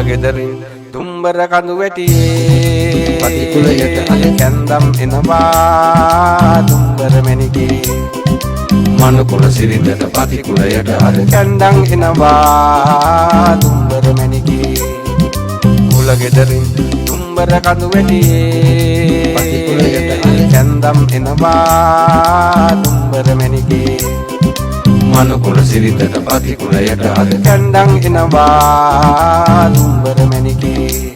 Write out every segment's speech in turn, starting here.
ගෙදරින් දුම්බර කඳු වැටියේ පතිකුලයට අද කැන්දම් එනවා දුම්බර මැණිකේ මනුකුල සිරිතට පතිකුලයට අද කැන්දම් එනවා දුම්බර මැණිකේ කුල ගෙදරින් දුම්බර කඳු වැටියේ පතිකුලයට අද කැන්දම් එනවා දුම්බර මැණිකේ මනුකුල සිරිතට පතිකුලයට අද කැන්දම් එනවා දුම්බර මැණිකේ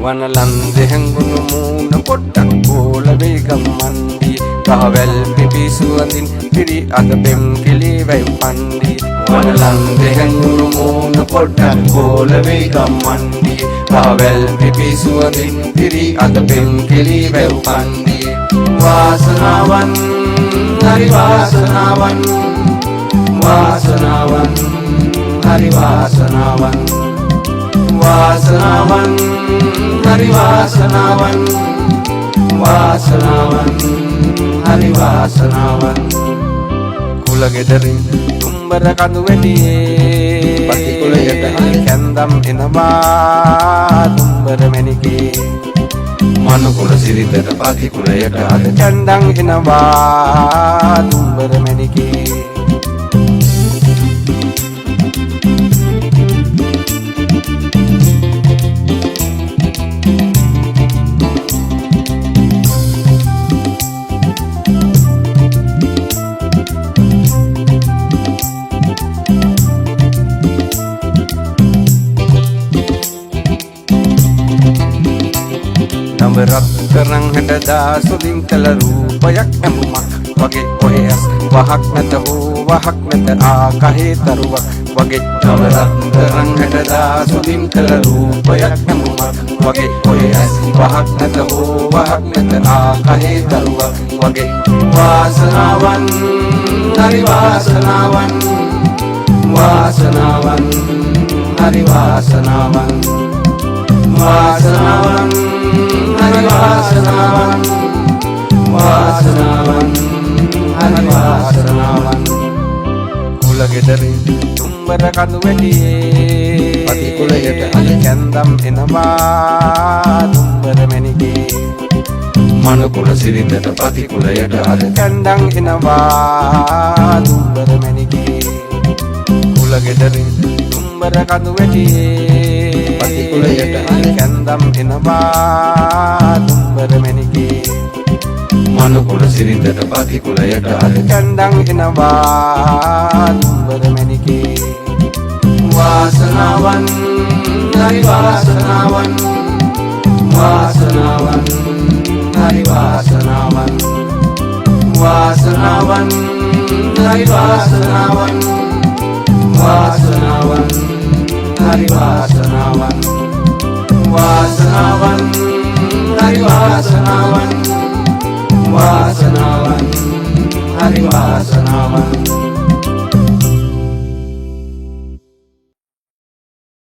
වනලන්දෙ හැංගුණු මූණ පොට්ටක් බෝල වේගම් මන්දි කහවැල් පිපි සුවඳින් පිරි අද පෙම් කිලි වැව් පන්දි වනලන්දෙ හැංගුණු මූණ පොට්ටක් බෝල වේගම් මන්දි කහවැල් පිපි සුවඳින් පිරි අද පෙම් කිලි වැව් පන්දි වාසනාවන් හරි වාසනාවන් වාසනාවන් හරි වාසනාවන් වාසනාවන් हरि वासनावन वासनावन हरि वासनावन कुल ගෙදරින් දුම්බර කඳු වැටියේ පතිකුලයට අද කැන්දම් එනවා දුම්බර මැණිකේ මනුකුල සිරිතට පතිකුලයට අද කැන්දම් එනවා දුම්බර මැණිකේ රත්තරන් හැඩදා සුලින් කළ රූපයක් ඇඹුමක් වගේ ඔයස් වහක් නැත හෝ වහක් නැත ආකාහේ තරුවක් වගේ නව රත්තරන් හැඩදා සුලින් කළ රූපයක් ඇඹුමක් වගේ ඔයස් වහක් නැත හෝ වහක් නැත ආකාහේ තරුවක් වගේ වාසනාවන් හරි වාසනාවන් වාසනාවන් හරි වාසනාවන් වාසනාවන් हरि वासनावन वासनावन हरि वासनावन कुल ගෙදරින් දුම්බර කඳු වැටියේ පතිකුලයට අද කැන්දම් එනවා දුම්බර මැණිකේ මනුකුල සිරිතට පතිකුලයට අද කැන්දම් එනවා දුම්බර මැණිකේ කුල ගෙදරින් දුම්බර කඳු වැටියේ පතිකුලයට අද කැන්දම් එනවා දුම්බර මැණිකේ මනුකුල සිරිතට පතිකුලයට අද කැන්දම් එනවා දුම්බර මැණිකේ වාසනාවන් හරි වාසනාවන් වාසනාවන් හරි වාසනාවන් වාසනාවන් හරි වාසනාවන් වාසනාවන් हरि वासनावन वासनावन हरि वासनावन वासनावन हरि वासनावन